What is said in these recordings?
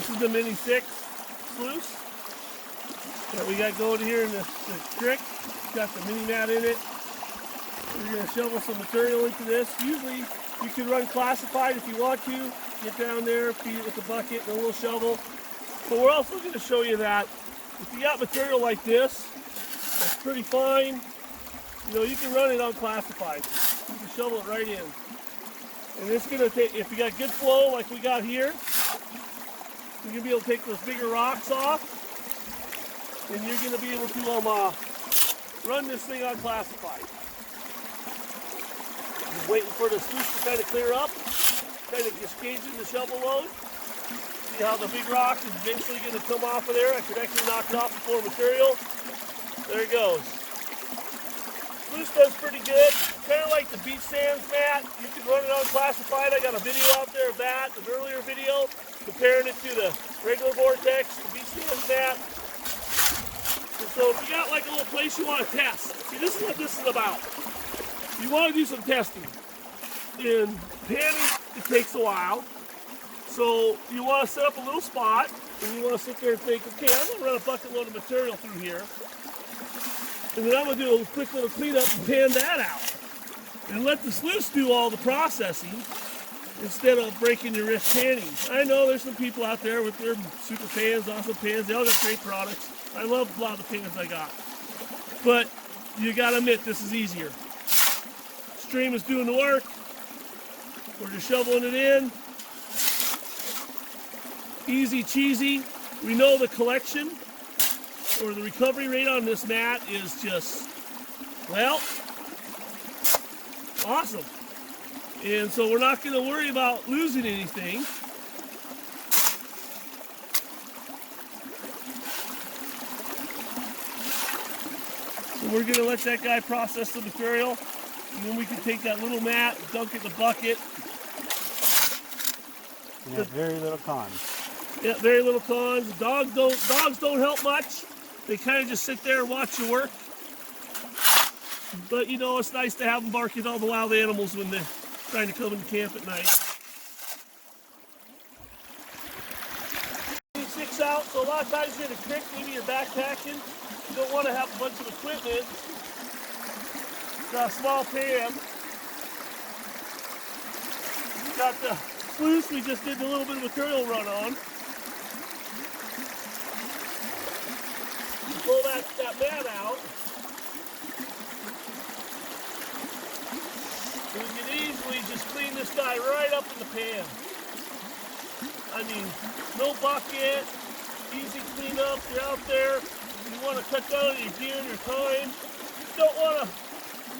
This is the Mini 6 sluice that we got going here in this Trek. It's got the mini mat in it. We're going to shovel some material into this. Usually you can run Classified if you want to. Get down there, feed it with a bucket and a little shovel. But we're also going to show you that if you got material like this, that's pretty fine. You know, you can run it Unclassified. You can shovel it right in. And it's going to take, if you got good flow like we got here, you're going to be able to take those bigger rocks off. And you're going to be able to run this thing Unclassified. Just waiting for the sluice to kind of clear up. Kind of just gauging the shovel load. See how the big rock is eventually going to come off of there. I could actually knock it off before material. There it goes. Sluice does pretty good. Kind of like the beach sands mat. You can run it Unclassified. I got a video out there of that, an earlier video, comparing it to the regular Vortex, the beach sands mat. And so if you got like a little place you want to test, see, this is what this is about. You want to do some testing. In panning, it takes a while. So you want to set up a little spot, and you want to sit there and think, okay, I'm going to run a bucket load of material through here. And then I'm going to do a quick little cleanup and pan that out. And let the sluice do all the processing instead of breaking your wrist panning. I know there's some people out there with their super pans, awesome pans. They all got great products. I love a lot of the pans I got. But you got to admit, this is easier. Stream is doing the work. We're just shoveling it in. Easy cheesy. We know the collection or the recovery rate on this mat is just, well, awesome. And so we're not going to worry about losing anything. So we're going to let that guy process the material, and then we can take that little mat, dunk it in the bucket. Yeah, very little cons. Yeah, very little cons. Dogs don't help much. They kind of just sit there and watch you work. But you know, it's nice to have them bark at all the wild animals when they're trying to come and camp at night. 6 out, so a lot of times you're in a creek, maybe you're backpacking. You don't want to have a bunch of equipment. Got a small pan. Got the sluice we just did a little bit of material run on. Pull that mat out. And we can easily just clean this guy right up in the pan. I mean, no bucket, easy cleanup. You're out there. You want to cut down your gear and your time. You don't want to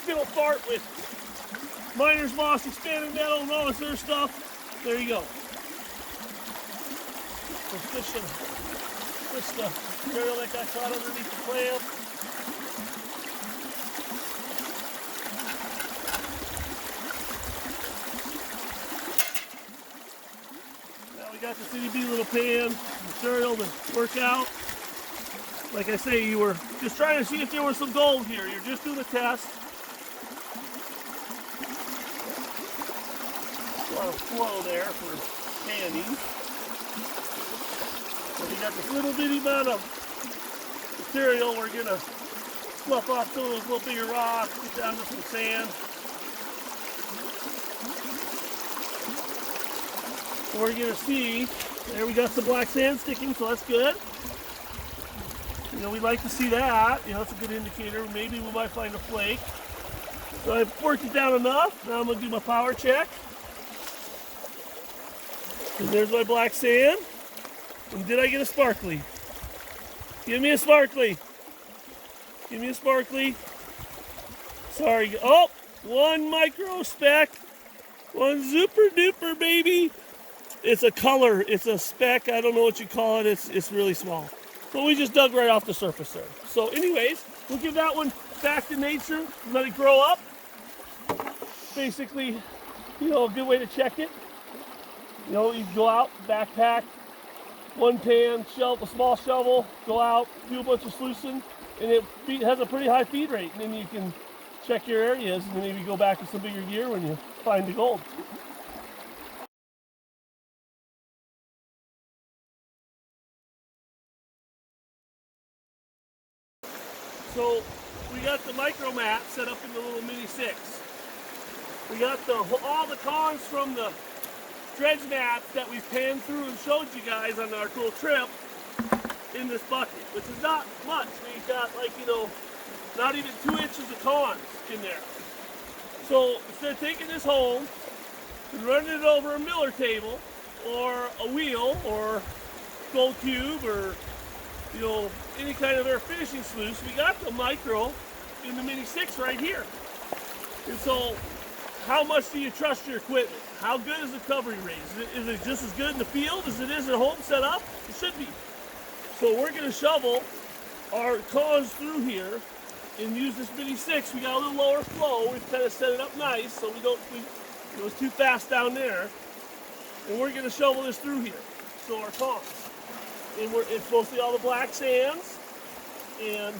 fiddle fart with miner's moss, expanded metal, and all this other stuff. There you go. Twist the material that got caught underneath the clamp. Now we got this itty bitty little pan material to work out. Like I say, you were just trying to see if there was some gold here. You're just doing a test. A lot of flow there for panning. So we got this little bitty amount of material. We're going to fluff off some of those little bigger rocks, get down to some sand. So we're going to see, there we got some black sand sticking, so that's good. You know, we'd like to see that. You know, that's a good indicator. Maybe we might find a flake. So I've worked it down enough. Now I'm going to do my power check. And there's my black sand. And did I get a sparkly? Give me a sparkly. Give me a sparkly. Sorry. Oh, one micro speck. One super duper baby. It's a color. It's a speck. I don't know what you call it. It's really small. But we just dug right off the surface there. So anyways, we'll give that one back to nature. Let it grow up. Basically, you know, a good way to check it. You know, you go out, backpack, one pan, a small shovel, go out, do a bunch of sluicing, and it has a pretty high feed rate. And then you can check your areas, and then maybe go back with some bigger gear when you find the gold. So we got the micro mat set up in the little Mini 6. We got all the cons from the dredge mats that we panned through and showed you guys on our cool trip in this bucket, which is not much. We got like, you know, not even 2 inches of cons in there. So instead of taking this home and running it over a miller table or a wheel or gold cube or, you know, any kind of air finishing sluice, we got the micro in the Mini 6 right here. And so how much do you trust your equipment? How good is the recovery rate? Is it just as good in the field as it is at home set up? It should be. So we're going to shovel our cons through here and use this Mini 6. We got a little lower flow. We've kind of set it up nice so it was too fast down there. And we're going to shovel this through here. So our cons. And it's mostly all the black sands and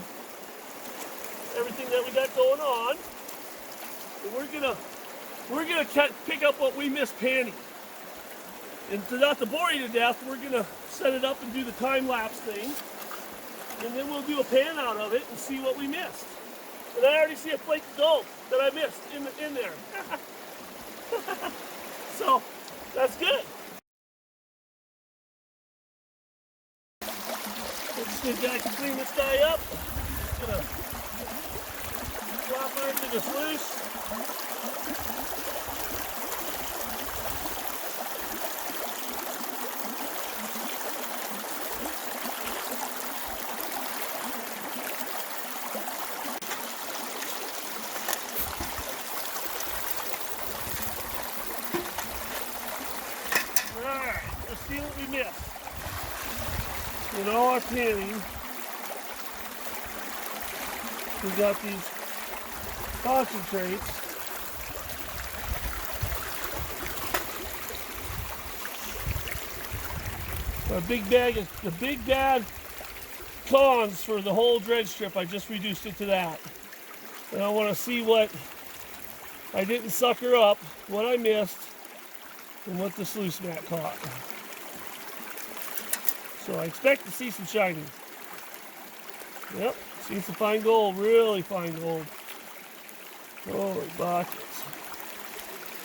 everything that we got going on. And we're gonna pick up what we missed panning. And to not to bore you to death, we're gonna set it up and do the time lapse thing, and then we'll do a pan out of it and see what we missed. And I already see a flake of gold that I missed in there. So that's good. Let's see if I can clean this guy up. Just gonna flop her into the sluice. Alright, let's see what we missed. In all our panning, we got these concentrates. Our the big bag cons for the whole dredge strip, I just reduced it to that. And I want to see what I didn't sucker up, what I missed, and what the sluice mat caught. So I expect to see some shining. Yep, see some fine gold, really fine gold. Holy buckets.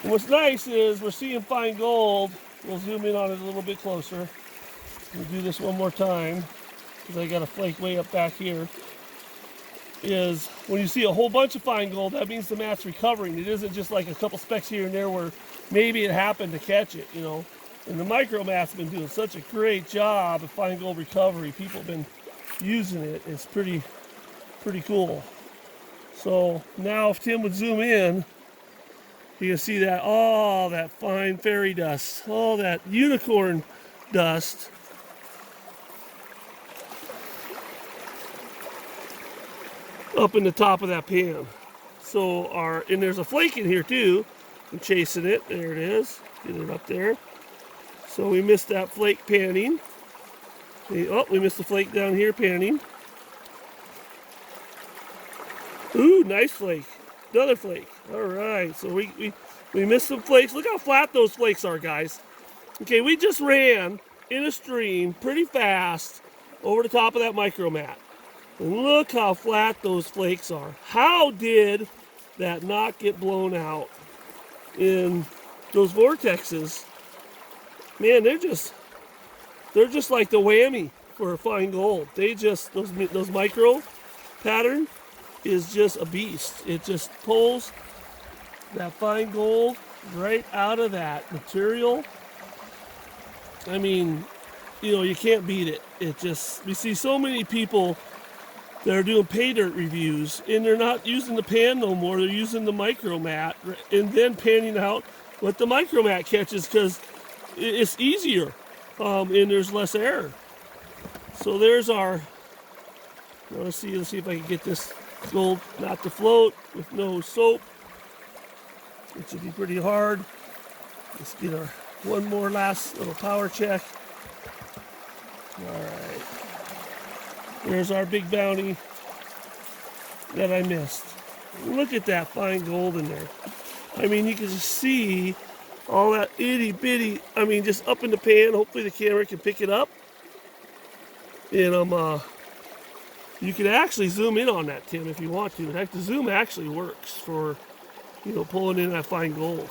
And what's nice is we're seeing fine gold. We'll zoom in on it a little bit closer. We'll do this one more time because I got a flake way up back here. Is when you see a whole bunch of fine gold, that means the mat's recovering. It isn't just like a couple specks here and there where maybe it happened to catch it, you know. And the micro mat's been doing such a great job of fine gold recovery. People have been using it. It's pretty cool. So now if Tim would zoom in, you can see that, oh, that fine fairy dust, oh, that unicorn dust. Up in the top of that pan. So and there's a flake in here too. I'm chasing it. There it is. Get it up there. So we missed that flake panning. Oh, we missed the flake down here panning. Ooh, nice flake. Another flake. All right. So we missed some flakes. Look how flat those flakes are, guys. Okay, we just ran in a stream pretty fast over the top of that micro mat. And look how flat those flakes are. How did that not get blown out in those vortexes? Man, they're just like the whammy for fine gold. They just, those micro pattern is just a beast. It just pulls that fine gold right out of that material. I mean, you know, you can't beat it. We see so many people that are doing pay dirt reviews and they're not using the pan no more. They're using the micro mat and then panning out what the micro mat catches because it's easier and there's less error. So there's our, let's see if I can get this gold not to float with no soap. It should be pretty hard. Let's get our one more last little power check. All right. There's our big bounty that I missed. Look at that fine gold in there. I mean, you can just see all that itty bitty, I mean, just up in the pan. Hopefully the camera can pick it up. And You can actually zoom in on that, Tim, if you want to. The zoom actually works for, pulling in that fine gold.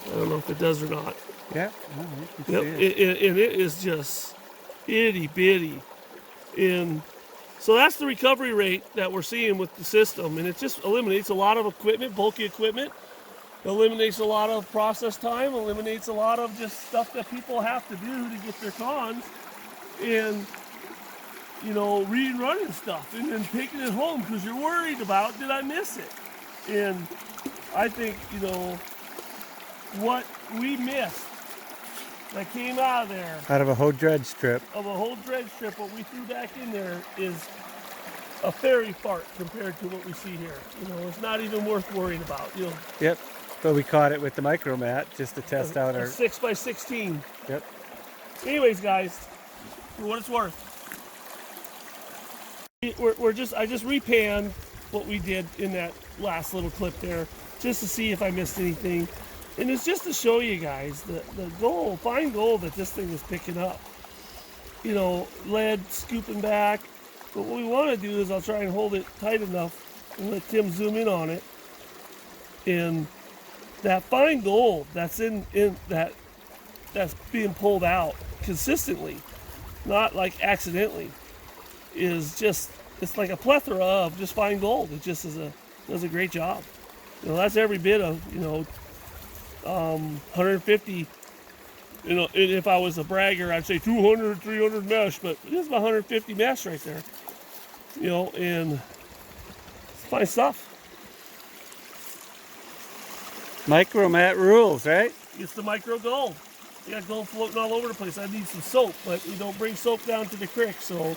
I don't know if it does or not. Yeah, no, you can Yep. see it. And it is just itty bitty. And so that's the recovery rate that we're seeing with the system. And it just eliminates a lot of equipment, bulky equipment. Eliminates a lot of process time, eliminates a lot of just stuff that people have to do to get their cons. And reading, running stuff, and then taking it home because you're worried about, did I miss it? And I think, what we missed that came out of there, Out of a whole dredge strip. what we threw back in there is a fairy fart compared to what we see here. It's not even worth worrying about. Yep. But we caught it with the micro mat just to test out our 6x16. Yep. Anyways, guys, for what it's worth, I just repanned what we did in that last little clip there, just to see if I missed anything, and it's just to show you guys the fine gold that this thing is picking up. Lead scooping back, but what we want to do is I'll try and hold it tight enough and let Tim zoom in on it, and that fine gold that's that's being pulled out consistently, not like accidentally, is just, it's like a plethora of just fine gold. It just does a great job. That's every bit of 150. If I was a bragger, I'd say 200, 300 mesh, but it's about 150 mesh right there. And it's fine stuff. micro mat rules, right? It's the micro gold. You got gold floating all over the place. I need some soap, but we don't bring soap down to the creek, so